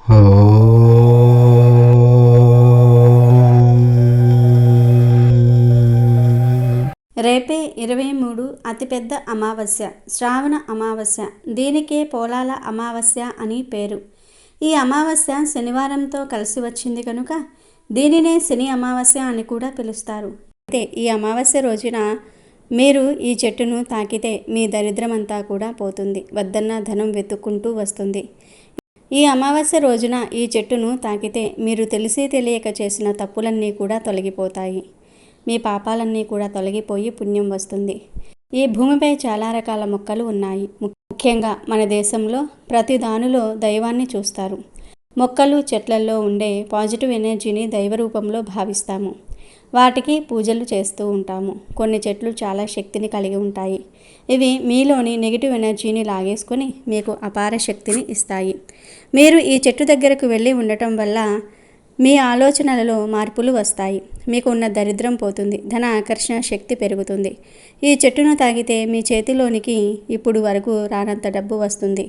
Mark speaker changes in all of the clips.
Speaker 1: రేపే 23 అతిపెద్ద అమావాస్య, శ్రావణ అమావాస్య. దీనికే పోలాల అమావాస్య అని పేరు. ఈ అమావాస్య శనివారంతో కలిసి వచ్చింది కనుక దీనినే శని అమావాస్య అని కూడా పిలుస్తారు. అయితే ఈ అమావాస్య రోజున మీరు ఈ చెట్టును తాకితే మీ దరిద్రమంతా కూడా పోతుంది, వద్దన్న ధనం వెతుక్కుంటూ వస్తుంది. ఈ అమావాస్య రోజున ఈ చెట్టును తాకితే మీరు తెలిసి తెలియక చేసిన తప్పులన్నీ కూడా తొలగిపోతాయి. మీ పాపాలన్నీ కూడా తొలగిపోయి పుణ్యం వస్తుంది. ఈ భూమిపై చాలా రకాల మొక్కలు ఉన్నాయి. ముఖ్యంగా మన దేశంలో ప్రతి దానిలో దైవాన్ని చూస్తారు. మొక్కలు చెట్లల్లో ఉండే పాజిటివ్ ఎనర్జీని దైవ రూపంలో భావిస్తాము. వాటికి పూజలు చేస్తూ ఉంటాము. కొన్ని చెట్లు చాలా శక్తిని కలిగి ఉంటాయి. ఇవి మీలోని నెగిటివ్ ఎనర్జీని లాగేసుకొని మీకు అపార శక్తిని ఇస్తాయి. మీరు ఈ చెట్టు దగ్గరకు వెళ్ళి ఉండటం వల్ల మీ ఆలోచనలలో మార్పులు వస్తాయి. మీకు ఉన్న దరిద్రం పోతుంది, ధన ఆకర్షణ శక్తి పెరుగుతుంది. ఈ చెట్టును తాగితే మీ చేతిలోనికి ఇప్పుడు వరకు రానంత డబ్బు వస్తుంది.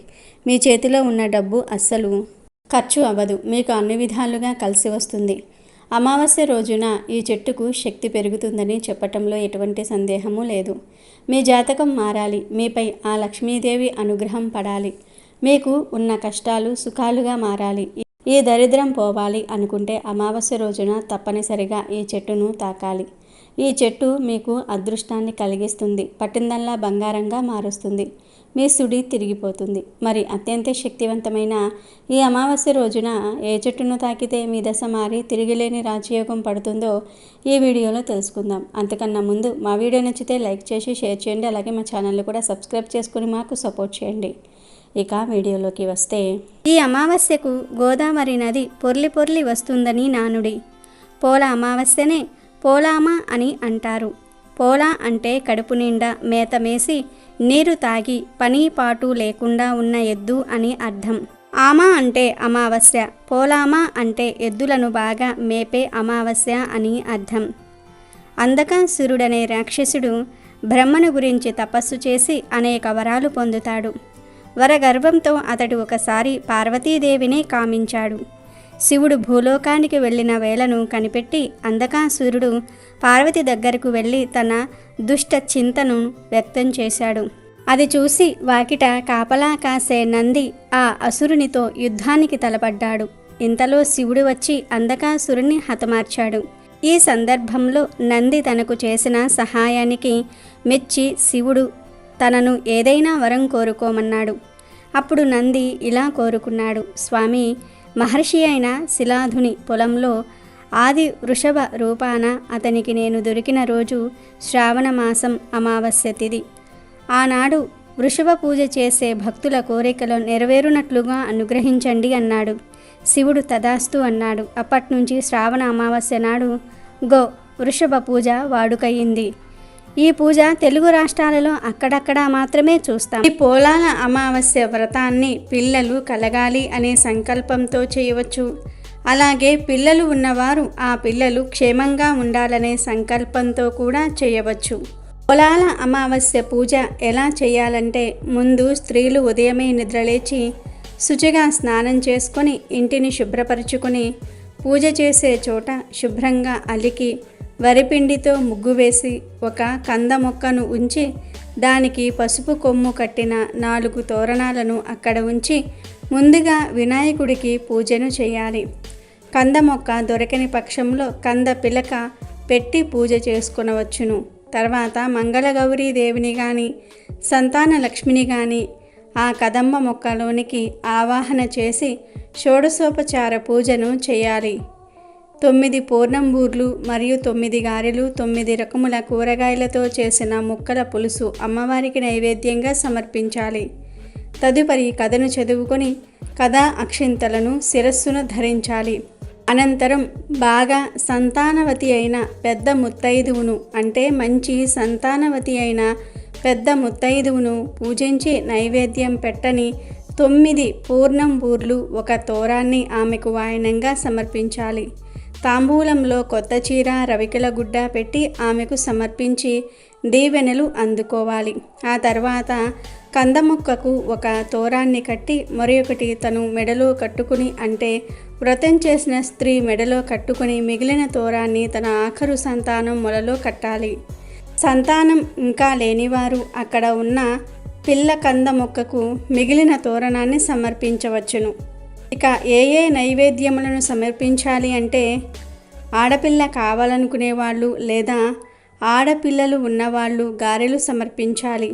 Speaker 1: మీ చేతిలో ఉన్న డబ్బు అస్సలు ఖర్చు అవ్వదు, మీకు అన్ని విధాలుగా కలిసి వస్తుంది. అమావాస్య రోజున ఈ చెట్టుకు శక్తి పెరుగుతుందని చెప్పటంలో ఎటువంటి సందేహము లేదు. మీ జాతకం మారాలి, మీపై ఆ లక్ష్మీదేవి అనుగ్రహం పడాలి, మీకు ఉన్న కష్టాలు సుఖాలుగా మారాలి, ఈ దరిద్రం పోవాలి అనుకుంటే అమావాస్య రోజున తప్పనిసరిగా ఈ చెట్టును తాకాలి. ఈ చెట్టు మీకు అదృష్టాన్ని కలిగిస్తుంది, పట్టిందల్లా బంగారంగా మారుస్తుంది, మీ సుడి తిరిగిపోతుంది. మరి అత్యంత శక్తివంతమైన ఈ అమావాస్య రోజున ఏ చెట్టును తాకితే మీ దశ మారి తిరిగిలేని రాజయోగం పడుతుందో ఈ వీడియోలో తెలుసుకుందాం. అంతకన్నా ముందు మా వీడియో నచ్చితే లైక్ చేసి షేర్ చేయండి. అలాగే మా ఛానల్ని కూడా సబ్స్క్రైబ్ చేసుకుని మాకు సపోర్ట్ చేయండి. ఇక వీడియోలోకి వస్తే, ఈ అమావాస్యకు గోదావరి నది పొర్లి పొర్లి వస్తుందని నానుడి. పోల అమావాస్యనే పోలామ అని అంటారు. పోలా అంటే కడుపు నిండా మేత మేసి నీరు తాగి పని పాటు లేకుండా ఉన్న ఎద్దు అని అర్థం. ఆమ అంటే అమావాస్య, పోలామ అంటే ఎద్దులను బాగా మేపే అమావాస్య అని అర్థం. అందకాసురుడనే రాక్షసుడు బ్రహ్మను గురించి తపస్సు చేసి అనేక వరాలు పొందుతాడు. వరగర్వంతో అతడు ఒకసారి పార్వతీదేవినే కామించాడు. శివుడు భూలోకానికి వెళ్ళిన వేళను కనిపెట్టి అందకాసురుడు పార్వతి దగ్గరకు వెళ్ళి తన దుష్ట చింతను వ్యక్తం చేశాడు. అది చూసి వాకిట కాపలా కాసే నంది ఆ అసురునితో యుద్ధానికి తలపడ్డాడు. ఇంతలో శివుడు వచ్చి అందకాసురుని హతమార్చాడు. ఈ సందర్భంలో నంది తనకు చేసిన సహాయానికి మెచ్చి శివుడు తనను ఏదైనా వరం కోరుకోమన్నాడు. అప్పుడు నంది ఇలా కోరుకున్నాడు: స్వామి, మహర్షి అయిన శిలాధుని పొలంలో ఆది వృషభ రూపాన అతనికి నేను దొరికిన రోజు శ్రావణ మాసం అమావాస్య తిథి. ఆనాడు వృషభ పూజ చేసే భక్తుల కోరికలు నెరవేరునట్లుగా అనుగ్రహించండి అన్నాడు. శివుడు తదాస్తు అన్నాడు. అప్పట్నుంచి శ్రావణ అమావాస్య నాడు వృషభ పూజ వాడుకయింది. ఈ పూజ తెలుగు రాష్ట్రాలలో అక్కడక్కడ మాత్రమే చూస్తాం. ఈ పోలాల అమావాస్య వ్రతాన్ని పిల్లలు కలగాలి అనే సంకల్పంతో చేయవచ్చు. అలాగే పిల్లలు ఉన్నవారు ఆ పిల్లలు క్షేమంగా ఉండాలనే సంకల్పంతో కూడా చేయవచ్చు. పోలాల అమావాస్య పూజ ఎలా చేయాలంటే, ముందు స్త్రీలు ఉదయమే నిద్రలేచి శుచిగా స్నానం చేసుకొని ఇంటిని శుభ్రపరుచుకొని పూజ చేసే చోట శుభ్రంగా అలికి వరిపిండితో ముగ్గు వేసి ఒక కంద మొక్కను ఉంచి దానికి పసుపు కొమ్ము కట్టిన 4 తోరణాలను అక్కడ ఉంచి ముందుగా వినాయకుడికి పూజను చేయాలి. కంద మొక్క దొరకని పక్షంలో కంద పిలక పెట్టి పూజ చేసుకొనవచ్చును. తర్వాత మంగళగౌరీ దేవిని కానీ సంతాన లక్ష్మిని కానీ ఆ కదంబ మొక్కలోనికి ఆవాహన చేసి షోడశోపచార పూజను చేయాలి. 9 పూర్ణంబూర్లు మరియు 9 గారెలు, 9 రకముల కూరగాయలతో చేసిన ముక్కల పులుసు అమ్మవారికి నైవేద్యంగా సమర్పించాలి. తదుపరి కథను చదువుకొని కథా అక్షింతలను శిరస్సును ధరించాలి. అనంతరం బాగా సంతానవతి అయిన పెద్ద ముత్తైదువును, అంటే మంచి సంతానవతి అయిన పెద్ద ముత్తైదువును పూజించి నైవేద్యం పెట్టని 9 పూర్ణంబూర్లు, 1 తోరాన్ని ఆమెకు వాయనంగా సమర్పించాలి. తాంబూలంలో కొత్త చీర, రవికెల గుడ్డ పెట్టి ఆమెకు సమర్పించి దీవెనలు అందుకోవాలి. ఆ తర్వాత కందముక్కకు ఒక తోరాన్ని కట్టి మరొకటి తను మెడలో కట్టుకుని, అంటే వ్రతం చేసిన స్త్రీ మెడలో కట్టుకుని మిగిలిన తోరాన్ని తన ఆఖరు సంతానం మొలలో కట్టాలి. సంతానం ఇంకా లేనివారు అక్కడ ఉన్న పిల్ల కంద మొక్కకు మిగిలిన తోరణాన్ని సమర్పించవచ్చును. ఇక ఏ నైవేద్యములను సమర్పించాలి అంటే, ఆడపిల్ల కావాలనుకునేవాళ్ళు లేదా ఆడపిల్లలు ఉన్నవాళ్ళు గారెలు సమర్పించాలి.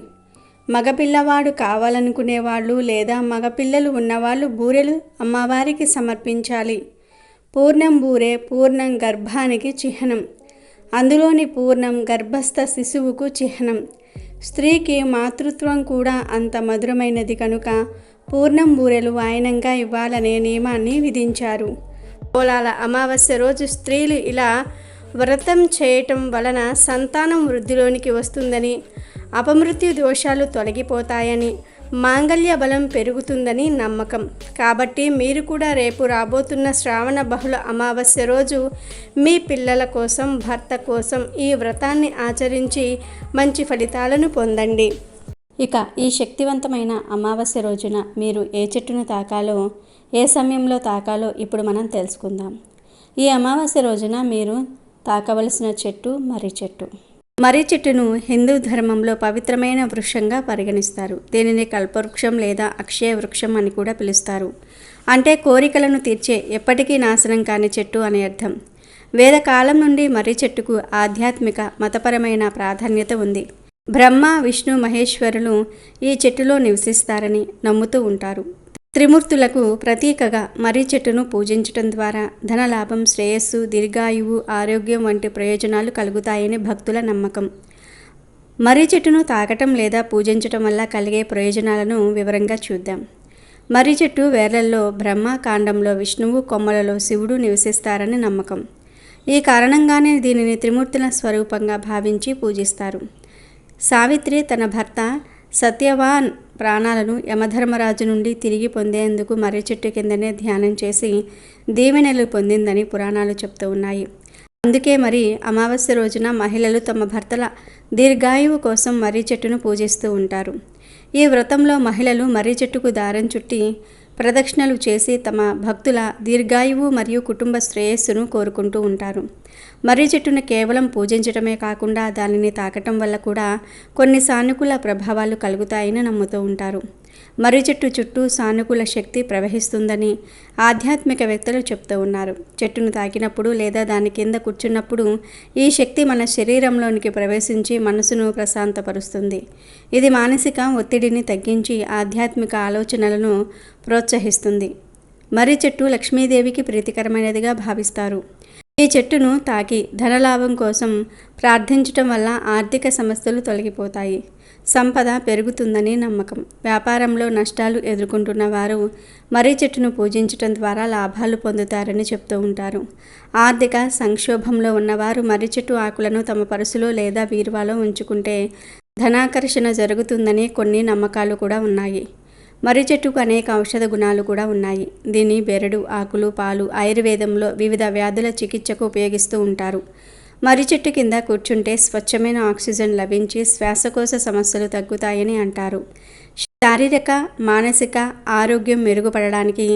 Speaker 1: మగపిల్లవాడు కావాలనుకునేవాళ్ళు లేదా మగపిల్లలు ఉన్నవాళ్ళు బూరెలు అమ్మవారికి సమర్పించాలి. పూర్ణం బూరె పూర్ణం గర్భానికి చిహ్నం. అందులోని పూర్ణం గర్భస్థ శిశువుకు చిహ్నం. స్త్రీకి మాతృత్వం కూడా అంత మధురమైనది కనుక పూర్ణం బూరెలు వాయనంగా ఇవ్వాలనే నియమాన్ని విధించారు. పోలాల అమావాస్య రోజు స్త్రీలు ఇలా వ్రతం చేయటం వలన సంతానం వృద్ధిలోనికి వస్తుందని, అపమృత్యు దోషాలు తొలగిపోతాయని, మాంగళ్య బలం పెరుగుతుందని నమ్మకం. కాబట్టి మీరు కూడా రేపు రాబోతున్న శ్రావణ బహుళ అమావాస్య రోజు మీ పిల్లల కోసం, భర్త కోసం ఈ వ్రతాన్ని ఆచరించి మంచి ఫలితాలను పొందండి. ఇక ఈ శక్తివంతమైన అమావాస్య రోజున మీరు ఏ చెట్టును తాకాలో, ఏ సమయంలో తాకాలో ఇప్పుడు మనం తెలుసుకుందాం. ఈ అమావాస్య రోజున మీరు తాకవలసిన చెట్టు మర్రి చెట్టు. మర్రి చెట్టును హిందూ ధర్మంలో పవిత్రమైన వృక్షంగా పరిగణిస్తారు. దీనిని కల్పవృక్షం లేదా అక్షయ వృక్షం అని కూడా పిలుస్తారు. అంటే కోరికలను తీర్చే, ఎప్పటికీ నాశనం కాని చెట్టు అని అర్థం. వేదకాలం నుండి మర్రి చెట్టుకు ఆధ్యాత్మిక, మతపరమైన ప్రాధాన్యత ఉంది. బ్రహ్మ, విష్ణు, మహేశ్వరులు ఈ చెట్టులో నివసిస్తారని నమ్ముతూ ఉంటారు. త్రిమూర్తులకు ప్రతీకగా మర్రి చెట్టును పూజించటం ద్వారా ధనలాభం, శ్రేయస్సు, దీర్ఘాయువు, ఆరోగ్యం వంటి ప్రయోజనాలు కలుగుతాయని భక్తుల నమ్మకం. మర్రి చెట్టును తాకటం లేదా పూజించటం వల్ల కలిగే ప్రయోజనాలను వివరంగా చూద్దాం. మర్రి చెట్టు వేర్లల్లో బ్రహ్మ, కాండంలో విష్ణువు, కొమ్మలలో శివుడు నివసిస్తారని నమ్మకం. ఈ కారణంగానే దీనిని త్రిమూర్తుల స్వరూపంగా భావించి పూజిస్తారు. సావిత్రి తన భర్త సత్యవాన్ ప్రాణాలను యమధర్మరాజు నుండి తిరిగి పొందేందుకు మర్రి చెట్టు కిందనే ధ్యానం చేసి దీవెనలు పొందిందని పురాణాలు చెప్తూ ఉన్నాయి. అందుకే మరి అమావాస్య రోజున మహిళలు తమ భర్తల దీర్ఘాయువు కోసం మర్రి చెట్టును పూజిస్తూ ఉంటారు. ఈ వ్రతంలో మహిళలు మర్రి చెట్టుకు దారం చుట్టి ప్రదక్షిణలు చేసి తమ భక్తుల దీర్ఘాయువు మరియు కుటుంబ శ్రేయస్సును కోరుకుంటూ ఉంటారు. మర్రి చెట్టును కేవలం పూజించడమే కాకుండా దానిని తాకటం వల్ల కూడా కొన్ని సానుకూల ప్రభావాలు కలుగుతాయని నమ్ముతూ ఉంటారు. మర్రి చెట్టు చుట్టూ సానుకూల శక్తి ప్రవహిస్తుందని ఆధ్యాత్మికవేత్తలు చెప్తూ ఉన్నారు. చెట్టును తాకినప్పుడు లేదా దాని కింద కూర్చున్నప్పుడు ఈ శక్తి మన శరీరంలోనికి ప్రవేశించి మనసును ప్రశాంతపరుస్తుంది. ఇది మానసిక ఒత్తిడిని తగ్గించి ఆధ్యాత్మిక ఆలోచనలను ప్రోత్సహిస్తుంది. మర్రి చెట్టు లక్ష్మీదేవికి ప్రీతికరమైనదిగా భావిస్తారు. ఈ చెట్టును తాకి ధనలాభం కోసం ప్రార్థించటం వల్ల ఆర్థిక సమస్యలు తొలగిపోతాయి, సంపద పెరుగుతుందని నమ్మకం. వ్యాపారంలో నష్టాలు ఎదుర్కొంటున్న వారు మర్రి చెట్టును పూజించటం ద్వారా లాభాలు పొందుతారని చెప్తూ ఉంటారు. ఆర్థిక సంక్షోభంలో ఉన్నవారు మర్రి చెట్టు ఆకులను తమ పర్సులో లేదా బీరువాలో ఉంచుకుంటే ధనాకర్షణ జరుగుతుందని కొన్ని నమ్మకాలు కూడా ఉన్నాయి. మర్రి చెట్టుకు అనేక ఔషధ గుణాలు కూడా ఉన్నాయి. దీన్ని బెరడు, ఆకులు, పాలు ఆయుర్వేదంలో వివిధ వ్యాధుల చికిత్సకు ఉపయోగిస్తూ ఉంటారు. మర్రి చెట్టు కింద కూర్చుంటే స్వచ్ఛమైన ఆక్సిజన్ లభించి శ్వాసకోశ సమస్యలు తగ్గుతాయని అంటారు. శారీరక, మానసిక ఆరోగ్యం మెరుగుపడడానికి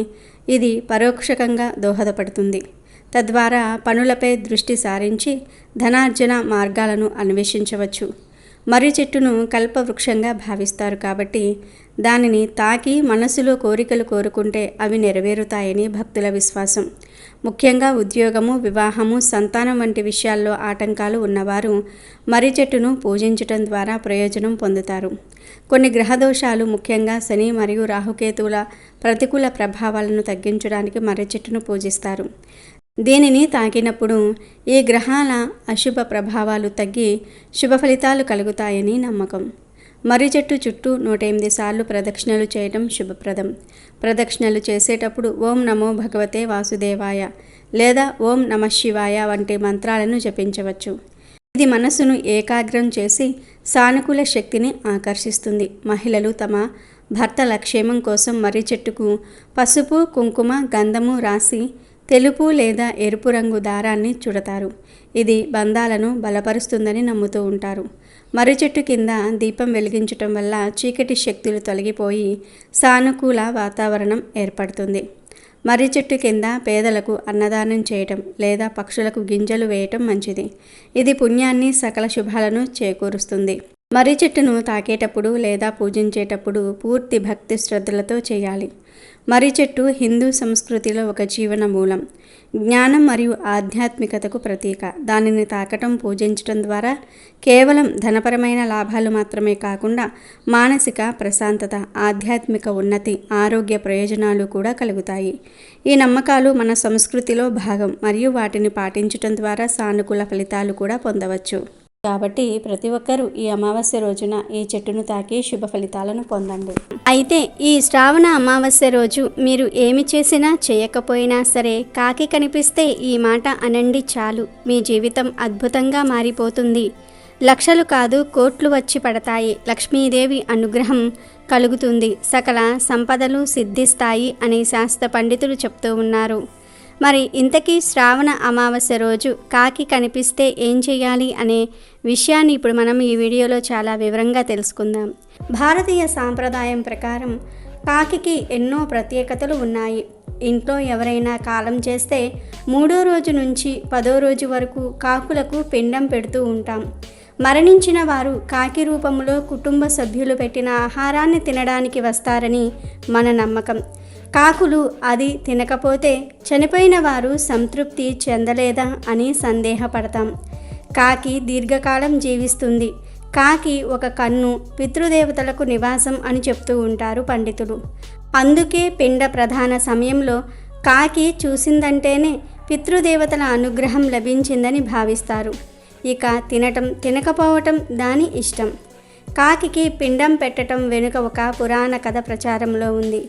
Speaker 1: ఇది పరోక్షకంగా దోహదపడుతుంది. తద్వారా పనులపై దృష్టి సారించి ధనార్జన మార్గాలను అన్వేషించవచ్చు. మర్రి చెట్టును కల్పవృక్షంగా భావిస్తారు కాబట్టి దానిని తాకి మనసులో కోరికలు కోరుకుంటే అవి నెరవేరుతాయని భక్తుల విశ్వాసం. ముఖ్యంగా ఉద్యోగము, వివాహము, సంతానం వంటి విషయాల్లో ఆటంకాలు ఉన్నవారు మర్రి చెట్టును పూజించటం ద్వారా ప్రయోజనం పొందుతారు. కొన్ని గ్రహదోషాలు, ముఖ్యంగా శని మరియు రాహుకేతువుల ప్రతికూల ప్రభావాలను తగ్గించడానికి మర్రి చెట్టును పూజిస్తారు. దీనిని తాకినప్పుడు ఈ గ్రహాల అశుభ ప్రభావాలు తగ్గి శుభ ఫలితాలు కలుగుతాయని నమ్మకం. మర్రి చెట్టు చుట్టూ 108 సార్లు ప్రదక్షిణలు చేయడం శుభప్రదం. ప్రదక్షిణలు చేసేటప్పుడు ఓం నమో భగవతే వాసుదేవాయ లేదా ఓం నమః శివాయ వంటి మంత్రాలను జపించవచ్చు. ఇది మనసును ఏకాగ్రం చేసి సానుకూల శక్తిని ఆకర్షిస్తుంది. మహిళలు తమ భర్తల క్షేమం కోసం మర్రి చెట్టుకు పసుపు, కుంకుమ, గంధము రాసి తెలుపు లేదా ఎరుపు రంగు దారాన్ని చుడతారు. ఇది బంధాలను బలపరుస్తుందని నమ్ముతూ ఉంటారు. మర్రి చెట్టు కింద దీపం వెలిగించటం వల్ల చీకటి శక్తులు తొలగిపోయి సానుకూల వాతావరణం ఏర్పడుతుంది. మర్రి చెట్టు కింద పేదలకు అన్నదానం చేయటం లేదా పక్షులకు గింజలు వేయటం మంచిది. ఇది పుణ్యాన్ని, సకల శుభాలను చేకూరుస్తుంది. మర్రి చెట్టును తాకేటప్పుడు లేదా పూజించేటప్పుడు పూర్తి భక్తి శ్రద్ధలతో చేయాలి. మర్రి చెట్టు హిందూ సంస్కృతిలో ఒక జీవన మూలం, జ్ఞానం మరియు ఆధ్యాత్మికతకు ప్రతీక. దానిని తాకటం, పూజించటం ద్వారా కేవలం ధనపరమైన లాభాలు మాత్రమే కాకుండా మానసిక ప్రశాంతత, ఆధ్యాత్మిక ఉన్నతి, ఆరోగ్య ప్రయోజనాలు కూడా కలుగుతాయి. ఈ నమ్మకాలు మన సంస్కృతిలో భాగం మరియు వాటిని పాటించటం ద్వారా సానుకూల ఫలితాలు కూడా పొందవచ్చు. కాబట్టి ప్రతి ఒక్కరూ ఈ అమావాస్య రోజున ఈ చెట్టును తాకి శుభ ఫలితాలను పొందండి. అయితే ఈ శ్రావణ అమావాస్య రోజు మీరు ఏమి చేసినా చేయకపోయినా సరే కాకి కనిపిస్తే ఈ మాట అనండి చాలు, మీ జీవితం అద్భుతంగా మారిపోతుంది. లక్షలు కాదు కోట్లు వచ్చి పడతాయి. లక్ష్మీదేవి అనుగ్రహం కలుగుతుంది. సకల సంపదలు సిద్ధిస్తాయి అని శాస్త్ర పండితులు చెప్తూ ఉన్నారు. మరి ఇంతకీ శ్రావణ అమావాస్య రోజు కాకి కనిపిస్తే ఏం చేయాలి అనే విషయాన్ని ఇప్పుడు మనం ఈ వీడియోలో చాలా వివరంగా తెలుసుకుందాం. భారతీయ సాంప్రదాయం ప్రకారం కాకికి ఎన్నో ప్రత్యేకతలు ఉన్నాయి. ఇంట్లో ఎవరైనా కాలం చేస్తే 3వ రోజు నుంచి 10వ రోజు వరకు కాకులకు పిండం పెడుతూ ఉంటాం. మరణించిన వారు కాకి రూపంలో కుటుంబ సభ్యులు పెట్టిన ఆహారాన్ని తినడానికి వస్తారని మన నమ్మకం. కాకులు అది తినకపోతే చనిపోయిన వారు సంతృప్తి చెందలేదా అని సందేహపడతాం. కాకి దీర్ఘకాలం జీవిస్తుంది. కాకి ఒక కన్ను, పితృదేవతలకు నివాసం అని చెప్తూ ఉంటారు పండితులు. అందుకే పిండ ప్రధాన సమయంలో కాకి చూసిందంటేనే పితృదేవతల అనుగ్రహం లభించిందని భావిస్తారు. ఇక తినటం, తినకపోవటం దాని ఇష్టం. కాకికి పిండం పెట్టడం వెనుక ఒక పురాణ కథ ప్రచారంలో ఉంది.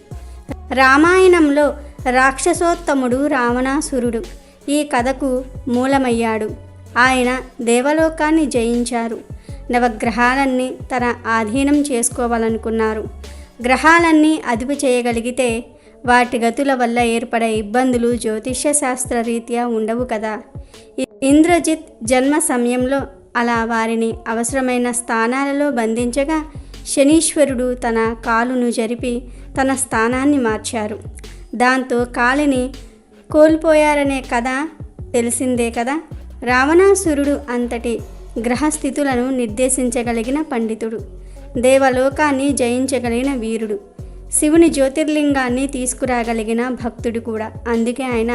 Speaker 1: రామాయణంలో రాక్షసోత్తముడు రావణాసురుడు ఈ కథకు మూలమయ్యాడు. ఆయన దేవలోకాన్ని జయించారు. నవగ్రహాలన్నీ తన ఆధీనం చేసుకోవాలనుకున్నారు. గ్రహాలన్నీ అదుపు చేయగలిగితే వాటి గతుల వల్ల ఏర్పడే ఇబ్బందులు జ్యోతిష్య శాస్త్రరీత్యా ఉండవు కదా. ఇంద్రజిత్ జన్మ సమయంలో అలా వారిని అవసరమైన స్థానాలలో బంధించగా శనీశ్వరుడు తన కాలును జరిపి తన స్థానాన్ని మార్చారు. దాంతో కాలిని కోల్పోయారనే కథ తెలిసిందే కదా. రావణాసురుడు అంతటి గ్రహస్థితులను నిర్దేశించగలిగిన పండితుడు, దేవలోకాన్ని జయించగలిగిన వీరుడు, శివుని జ్యోతిర్లింగాన్ని తీసుకురాగలిగిన భక్తుడు కూడా. అందుకే ఆయన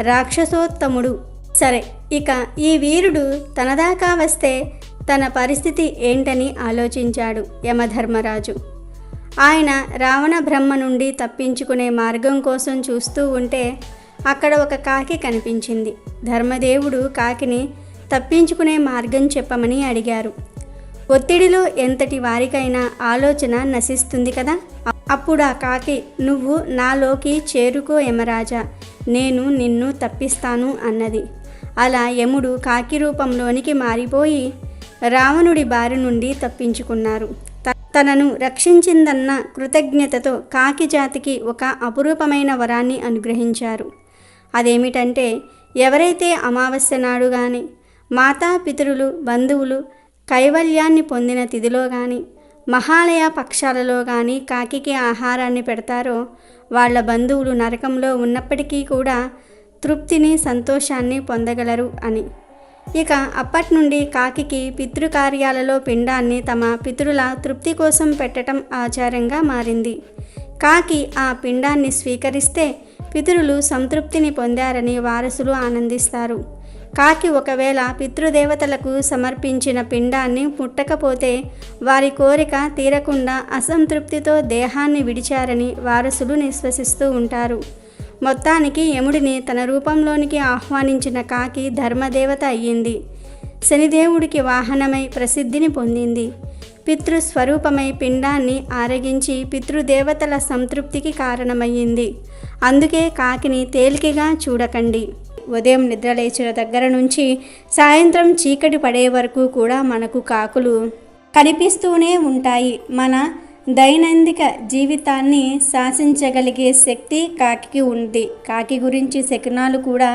Speaker 1: రాక్షసోత్తముడు. సరే, ఇక ఈ వీరుడు తనదాకా వస్తే తన పరిస్థితి ఏంటని ఆలోచించాడు యమధర్మరాజు. ఆయన రావణ బ్రహ్మ నుండి తప్పించుకునే మార్గం కోసం చూస్తూ ఉంటే అక్కడ ఒక కాకి కనిపించింది. ధర్మదేవుడు కాకిని తప్పించుకునే మార్గం చెప్పమని అడిగారు. ఒత్తిడిలో ఎంతటి వారికైనా ఆలోచన నశిస్తుంది కదా. అప్పుడు ఆ కాకి, నువ్వు నాలోకి చేరుకో యమరాజా, నేను నిన్ను తప్పిస్తాను అన్నది. అలా యముడు కాకి రూపంలోనికి మారిపోయి రావణుడి బారి నుండి తప్పించుకున్నారు. తనను రక్షించిందన్న కృతజ్ఞతతో కాకి జాతికి ఒక అపురూపమైన వరాన్ని అనుగ్రహించారు. అదేమిటంటే, ఎవరైతే అమావాస్య నాడు కానీ, మాతాపితరులు, బంధువులు కైవల్యాన్ని పొందిన తిథిలో కానీ, మహాలయ పక్షాలలో కానీ కాకికి ఆహారాన్ని పెడతారో వాళ్ళ బంధువులు నరకంలో ఉన్నప్పటికీ కూడా తృప్తిని, సంతోషాన్ని పొందగలరు అని. ఇక అప్పటి నుండి కాకికి పితృకార్యాలలో పిండాన్ని తమ పితరుల తృప్తి కోసం పెట్టడం ఆచారంగా మారింది. కాకి ఆ పిండాన్ని స్వీకరిస్తే పితరులు సంతృప్తిని పొందారని వారసులు ఆనందిస్తారు. కాకి ఒకవేళ పితృదేవతలకు సమర్పించిన పిండాన్ని ముట్టకపోతే వారి కోరిక తీరకుండా అసంతృప్తితో దేహాన్ని విడిచారని వారసులు విశ్వసిస్తూ ఉంటారు. మొత్తానికి యముడిని తన రూపంలోనికి ఆహ్వానించిన కాకి ధర్మదేవత అయ్యింది. శనిదేవుడికి వాహనమై ప్రసిద్ధిని పొందింది. పితృస్వరూపమై పిండాన్ని ఆరగించి పితృదేవతల సంతృప్తికి కారణమయ్యింది. అందుకే కాకిని తేలికగా చూడకండి. ఉదయం నిద్రలేచిన దగ్గర నుంచి సాయంత్రం చీకటి పడే వరకు కూడా మనకు కాకులు కనిపిస్తూనే ఉంటాయి. మన దైనందిక జీవితాన్ని శాసించగలిగే శక్తి కాకికి ఉంది. కాకి గురించి శకునాలు కూడా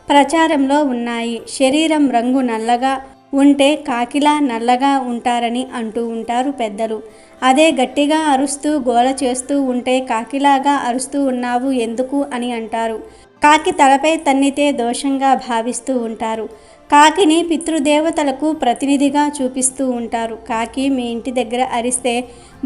Speaker 1: ప్రచారంలో ఉన్నాయి. శరీరం రంగు నల్లగా ఉంటే కాకిలా నల్లగా ఉంటారని అంటూ ఉంటారు పెద్దలు. అదే గట్టిగా అరుస్తూ గోల చేస్తూ ఉంటే కాకిలాగా అరుస్తూ ఉన్నావు ఎందుకు అని అంటారు. కాకి తలపై తన్నితే దోషంగా భావిస్తూ ఉంటారు. కాకిని పితృదేవతలకు ప్రతినిధిగా చూపిస్తూ ఉంటారు. కాకి మీ ఇంటి దగ్గర అరిస్తే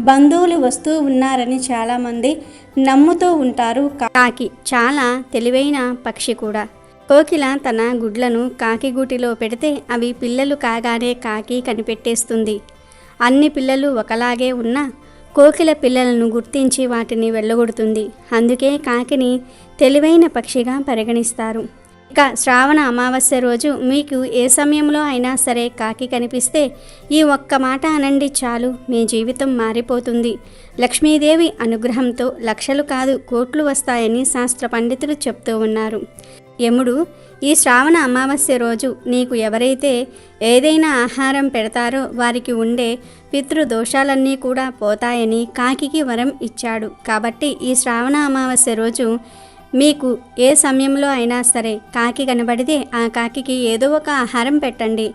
Speaker 1: బంధువులు వస్తూ ఉన్నారని చాలామంది నమ్ముతూ ఉంటారు. కాకి చాలా తెలివైన పక్షి కూడా. కోకిల తన గుడ్లను కాకి గూటిలో పెడితే అవి పిల్లలు కాగానే కాకి కనిపెట్టేస్తుంది. అన్ని పిల్లలు ఒకలాగే ఉన్నా కోకిల పిల్లలను గుర్తించి వాటిని వెళ్ళగొడుతుంది. అందుకే కాకిని తెలివైన పక్షిగా పరిగణిస్తారు. ఇక శ్రావణ అమావాస్య రోజు మీకు ఏ సమయంలో అయినా సరే కాకి కనిపిస్తే ఈ ఒక్క మాట అనండి చాలు, మీ జీవితం మారిపోతుంది. లక్ష్మీదేవి అనుగ్రహంతో లక్షలు కాదు కోట్లు వస్తాయని శాస్త్ర పండితులు చెప్తూ ఉన్నారు. యముడు ఈ శ్రావణ అమావాస్య రోజు నీకు ఎవరైతే ఏదైనా ఆహారం పెడతారో వారికి ఉండే పితృదోషాలన్నీ కూడా పోతాయని కాకికి వరం ఇచ్చాడు. కాబట్టి ఈ శ్రావణ అమావాస్య రోజు మీకు ఏ సమయంలో అయినా సరే కాకి కనబడితే ఆ కాకికి ఏదో ఒక ఆహారం పెట్టండి.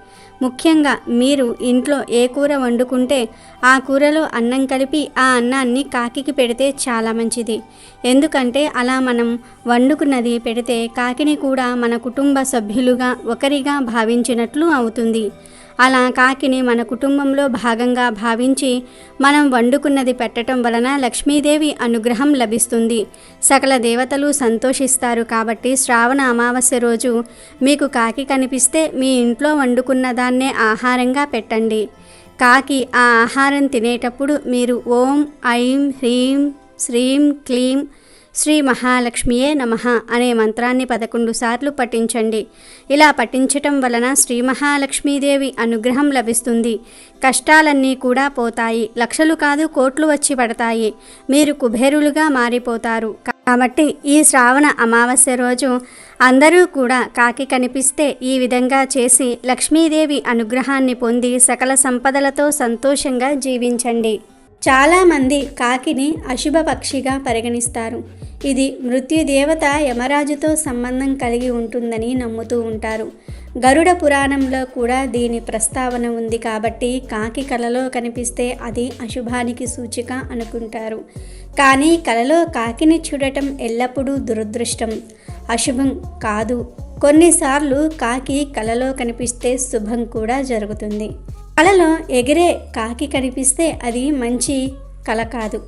Speaker 1: ముఖ్యంగా మీరు ఇంట్లో ఏ కూర వండుకుంటే ఆ కూరలో అన్నం కలిపి ఆ అన్నాన్ని కాకికి పెడితే చాలా మంచిది. ఎందుకంటే అలా మనం వండుకున్నది పెడితే కాకిని కూడా మన కుటుంబ సభ్యులుగా ఒకరిగా భావించినట్లు అవుతుంది. అలా కాకిని మన కుటుంబంలో భాగంగా భావించి మనం వండుకున్నది పెట్టడం వలన లక్ష్మీదేవి అనుగ్రహం లభిస్తుంది. సకల దేవతలు సంతోషిస్తారు. కాబట్టి శ్రావణ అమావాస్య రోజు మీకు కాకి కనిపిస్తే మీ ఇంట్లో వండుకున్న దాన్నే ఆహారంగా పెట్టండి. కాకి ఆ ఆహారం తినేటప్పుడు మీరు ఓం ఐం హ్రీం శ్రీం క్లీం శ్రీ మహాలక్ష్మియే నమః అనే మంత్రాన్ని 11 సార్లు పఠించండి. ఇలా పఠించటం వలన శ్రీ మహాలక్ష్మీదేవి అనుగ్రహం లభిస్తుంది. కష్టాలన్నీ కూడా పోతాయి. లక్షలు కాదు కోట్లు వచ్చి పడతాయి. మీరు కుబేరులుగా మారిపోతారు. కాబట్టి ఈ శ్రావణ అమావాస్య రోజు అందరూ కూడా కాకి కనిపిస్తే ఈ విధంగా చేసి లక్ష్మీదేవి అనుగ్రహాన్ని పొంది సకల సంపదలతో సంతోషంగా జీవించండి. చాలామంది కాకిని అశుభ పక్షిగా పరిగణిస్తారు. ఇది మృత్యుదేవత యమరాజుతో సంబంధం కలిగి ఉంటుందని నమ్ముతూ ఉంటారు. గరుడ పురాణంలో కూడా దీని ప్రస్తావన ఉంది. కాబట్టి కాకి కలలో కనిపిస్తే అది అశుభానికి సూచిక అనుకుంటారు. కానీ కలలో కాకిని చూడటం ఎల్లప్పుడూ దురదృష్టం, అశుభం కాదు. కొన్నిసార్లు కాకి కలలో కనిపిస్తే శుభం కూడా జరుగుతుంది. కలలో ఎగిరే కాకి కనిపిస్తే అది మంచి కల కాదు.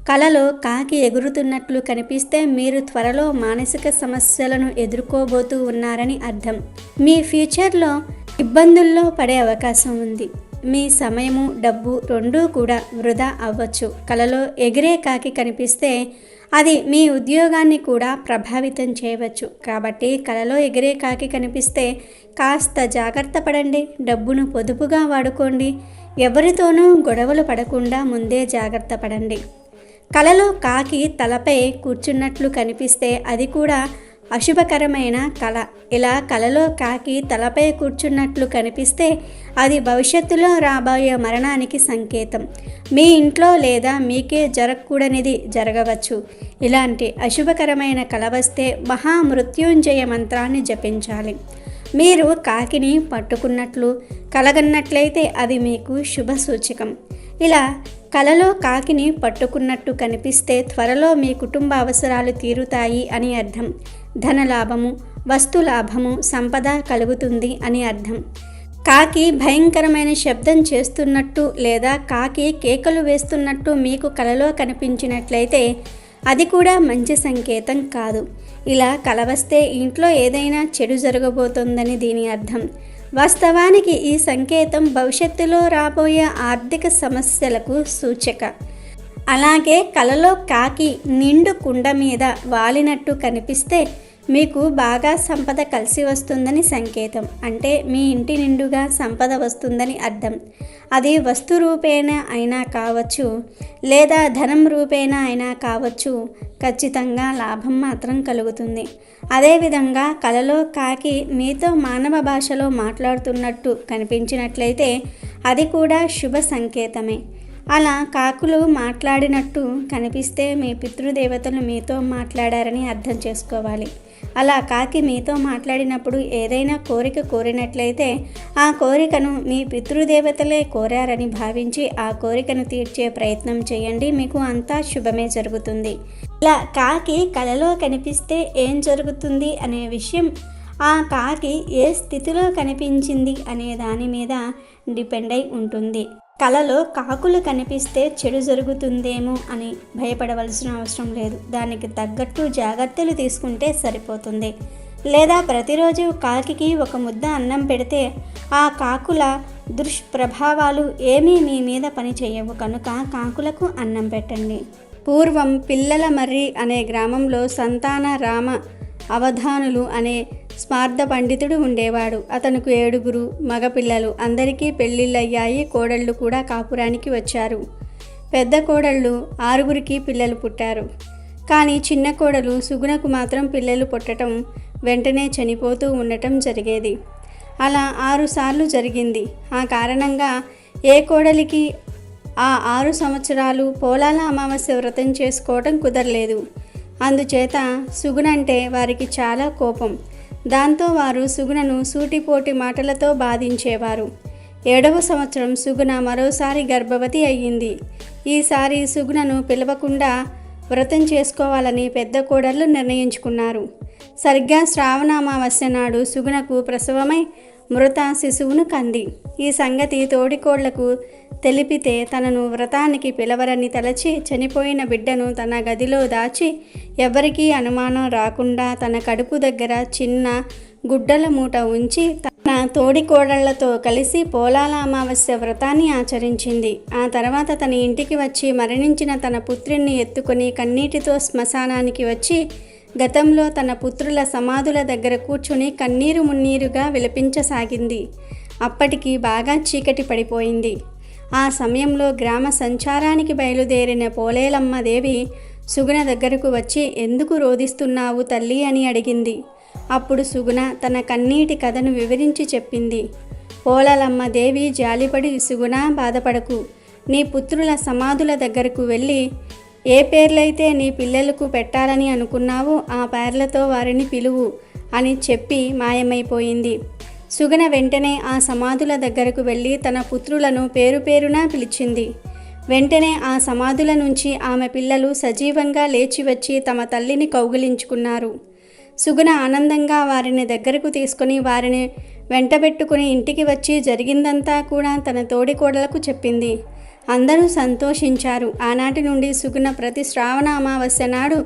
Speaker 1: కలలో కాకి ఎగురుతున్నట్లు కనిపిస్తే మీరు త్వరలో మానసిక సమస్యలను ఎదుర్కోబోతూ ఉన్నారని అర్థం. మీ ఫ్యూచర్లో ఇబ్బందుల్లో పడే అవకాశం ఉంది. మీ సమయము డబ్బు రెండూ కూడా వృధా అవ్వచ్చు. కలలో ఎగిరే కాకి కనిపిస్తే అది మీ ఉద్యోగాన్ని కూడా ప్రభావితం చేయవచ్చు. కాబట్టి కలలో ఎగిరే కాకి కనిపిస్తే కాస్త జాగ్రత్త పడండి. డబ్బును పొదుపుగా వాడుకోండి. ఎవరితోనూ గొడవలు పడకుండా ముందే జాగ్రత్త పడండి. కలలో కాకి తలపై కూర్చున్నట్లు కనిపిస్తే అది కూడా అశుభకరమైన కళ. ఇలా కలలో కాకి తలపై కూర్చున్నట్లు కనిపిస్తే అది భవిష్యత్తులో రాబోయే మరణానికి సంకేతం. మీ ఇంట్లో లేదా మీకే జరగకూడనిది జరగవచ్చు. ఇలాంటి అశుభకరమైన కళ వస్తే మహామృత్యుంజయ మంత్రాన్ని జపించాలి. మీరు కాకిని పట్టుకున్నట్లు కలగన్నట్లయితే అది మీకు శుభ సూచకం. ఇలా కలలో కాకిని పట్టుకున్నట్టు కనిపిస్తే త్వరలో మీ కుటుంబ అవసరాలు తీరుతాయి అని అర్థం. ధనలాభము, వస్తులాభము, సంపద కలుగుతుంది అని అర్థం. కాకి భయంకరమైన శబ్దం చేస్తున్నట్టు లేదా కాకి కేకలు వేస్తున్నట్టు మీకు కలలో కనిపించినట్లయితే అది కూడా మంచి సంకేతం కాదు. ఇలా కల వస్తే ఇంట్లో ఏదైనా చెడు జరగబోతోందని దీని అర్థం. వాస్తవానికి ఈ సంకేతం భవిష్యత్తులో రాబోయే ఆర్థిక సమస్యలకు సూచిక. అలాగే కలలో కాకి నిండు కుండ మీద వాలినట్టు కనిపిస్తే మీకు బాగా సంపద కలిసి వస్తుందని సంకేతం. అంటే మీ ఇంటి నిండుగా సంపద వస్తుందని అర్థం. అది వస్తు రూపేణ అయినా కావచ్చు లేదా ధనం రూపేణ అయినా కావచ్చు. ఖచ్చితంగా లాభం మాత్రం కలుగుతుంది. అదేవిధంగా కలలో కాకి మీతో మానవ భాషలో మాట్లాడుతున్నట్టు కనిపించినట్లయితే అది కూడా శుభ సంకేతమే. అలా కాకులు మాట్లాడినట్టు కనిపిస్తే మీ పితృదేవతలు మీతో మాట్లాడారని అర్థం చేసుకోవాలి. అలా కాకి మీతో మాట్లాడినప్పుడు ఏదైనా కోరిక కోరినట్లయితే ఆ కోరికను మీ పితృదేవతలే కోరారని భావించి ఆ కోరికను తీర్చే ప్రయత్నం చేయండి. మీకు అంతా శుభమే జరుగుతుంది. ఇలా కాకి కలలో కనిపిస్తే ఏం జరుగుతుంది అనే విషయం ఆ కాకి ఏ స్థితిలో కనిపించింది అనే దాని మీద డిపెండ్ అయి ఉంటుంది. కలలో కాకులు కనిపిస్తే చెడు జరుగుతుందేమో అని భయపడవలసిన అవసరం లేదు. దానికి తగ్గట్టు జాగ్రత్తలు తీసుకుంటే సరిపోతుంది. లేదా ప్రతిరోజు కాకికి ఒక ముద్ద అన్నం పెడితే ఆ కాకుల దుష్ప్రభావాలు ఏమీ మీ మీద పని చేయవు కనుక కాకులకు అన్నం పెట్టండి. పూర్వం పిల్లల మర్రి అనే గ్రామంలో సంతాన రామ అవధానులు అనే స్మార్థ పండితుడు ఉండేవాడు. అతనికి 7 మగపిల్లలు. అందరికీ పెళ్ళిళ్ళయ్యాయి. కోడళ్ళు కూడా కాపురానికి వచ్చారు. పెద్ద కోడళ్ళు 6 పిల్లలు పుట్టారు. కానీ చిన్న కోడలు సుగుణకు మాత్రం పిల్లలు పుట్టడం వెంటనే చనిపోతూ ఉండటం జరిగేది. అలా 6 సార్లు జరిగింది. ఆ కారణంగా ఏ కోడలికి ఆ 6 సంవత్సరాలు పోలాల అమావాస్య వ్రతం చేసుకోవడం కుదరలేదు. అందుచేత సుగుణంటే వారికి చాలా కోపం. దాంతో వారు సుగుణను సూటిపోటి మాటలతో బాధించేవారు. 7వ సంవత్సరం సుగుణ మరోసారి గర్భవతి అయ్యింది. ఈసారి సుగుణను పిలవకుండా వ్రతం చేసుకోవాలని పెద్ద కోడళ్ళు నిర్ణయించుకున్నారు. సరిగ్గా శ్రావణ అమావాస్య నాడు సుగుణకు ప్రసవమై మృత శిశువును కంది. ఈ సంగతి తోడికోళ్లకు తెలిపితే తనను వ్రతానికి పిలవరని తలచి చనిపోయిన బిడ్డను తన గదిలో దాచి ఎవరికీ అనుమానం రాకుండా తన కడుపు దగ్గర చిన్న గుడ్డల మూట ఉంచి తన తోడికోడళ్లతో కలిసి పోలాల అమావాస్య వ్రతాన్ని ఆచరించింది. ఆ తర్వాత తన ఇంటికి వచ్చి మరణించిన తన పుత్రుణ్ణి ఎత్తుకొని కన్నీటితో శ్మశానానికి వచ్చి గతంలో తన పుత్రుల సమాధుల దగ్గర కూర్చుని కన్నీరు మున్నీరుగా విలపించసాగింది. అప్పటికి బాగా చీకటి పడిపోయింది. ఆ సమయంలో గ్రామ సంచారానికి బయలుదేరిన పోలేలమ్మ దేవి సుగుణ దగ్గరకు వచ్చి ఎందుకు రోదిస్తున్నావు తల్లి అని అడిగింది. అప్పుడు సుగుణ తన కన్నీటి కథను వివరించి చెప్పింది. పోలేలమ్మ దేవి జాలిపడి సుగుణ బాధపడకు, నీ పుత్రుల సమాధుల దగ్గరకు వెళ్ళి ఏ పేర్లైతే నీ పిల్లలకు పెట్టాలని అనుకున్నావో ఆ పేర్లతో వారిని పిలువు అని చెప్పి మాయమైపోయింది. సుగుణ వెంటనే ఆ సమాధుల దగ్గరకు వెళ్ళి తన పుత్రులను పేరు పేరునా పిలిచింది. వెంటనే ఆ సమాధుల నుంచి ఆమె పిల్లలు సజీవంగా లేచి వచ్చి తమ తల్లిని కౌగిలించుకున్నారు. సుగుణ ఆనందంగా వారిని దగ్గరకు తీసుకుని వారిని వెంటబెట్టుకుని ఇంటికి వచ్చి జరిగిందంతా కూడా తన తోడికోడలకు చెప్పింది. అందరూ సంతోషించారు. ఆనాటి నుండి సుగుణ ప్రతి శ్రావణ అమావాస్య నాడు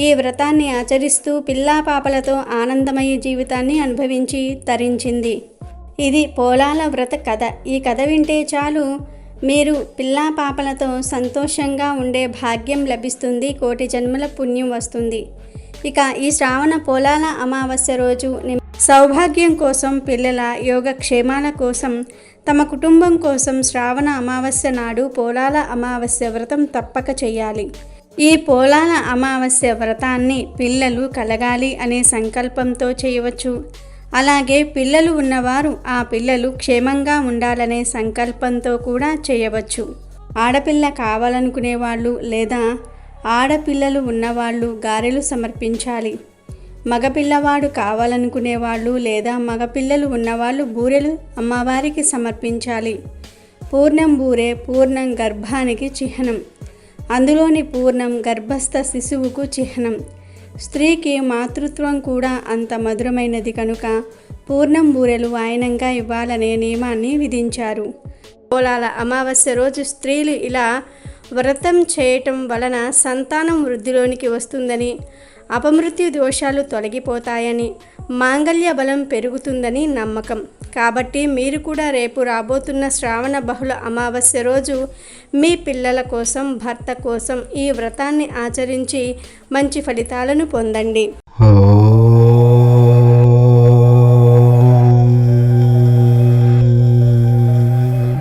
Speaker 1: ఈ వ్రతాన్ని ఆచరిస్తూ పిల్లా పాపలతో ఆనందమయ జీవితాన్ని అనుభవించి తరించింది. ఇది పోలాల వ్రత కథ. ఈ కథ వింటే చాలు మీరు పిల్లా పాపలతో సంతోషంగా ఉండే భాగ్యం లభిస్తుంది. కోటి జన్మల పుణ్యం వస్తుంది. ఇక ఈ శ్రావణ పోలాల అమావాస్య రోజు సౌభాగ్యం కోసం, పిల్లల యోగక్షేమాల కోసం, తమ కుటుంబం కోసం శ్రావణ అమావాస్య నాడు పోలాల అమావాస్య వ్రతం తప్పక చేయాలి. ఈ పోలాల అమావాస్య వ్రతాన్ని పిల్లలు కలగాలి అనే సంకల్పంతో చేయవచ్చు. అలాగే పిల్లలు ఉన్నవారు ఆ పిల్లలు క్షేమంగా ఉండాలనే సంకల్పంతో కూడా చేయవచ్చు. ఆడపిల్ల కావాలనుకునే వాళ్ళు లేదా ఆడపిల్లలు ఉన్నవాళ్ళు గారెలు సమర్పించాలి. మగపిల్లవాడు కావాలనుకునేవాళ్ళు లేదా మగపిల్లలు ఉన్నవాళ్ళు బూరెలు అమ్మవారికి సమర్పించాలి. పూర్ణం బూరె పూర్ణం గర్భానికి చిహ్నం. అందులోని పూర్ణం గర్భస్థ శిశువుకు చిహ్నం. స్త్రీకి మాతృత్వం కూడా అంత మధురమైనది కనుక పూర్ణం బూరెలు వాయనంగా ఇవ్వాలనే నియమాన్ని విధించారు. పోలాల అమావాస్య రోజు స్త్రీలు ఇలా వ్రతం చేయటం వలన సంతానం వృద్ధిలోనికి వస్తుందని, అపమృత్యు దోషాలు తొలగిపోతాయని, మాంగళ్య బలం పెరుగుతుందని నమ్మకం. కాబట్టి మీరు కూడా రేపు రాబోతున్న శ్రావణ బహుళ అమావాస్య రోజు మీ పిల్లల కోసం, భర్త కోసం ఈ వ్రతాన్ని ఆచరించి మంచి ఫలితాలను పొందండి.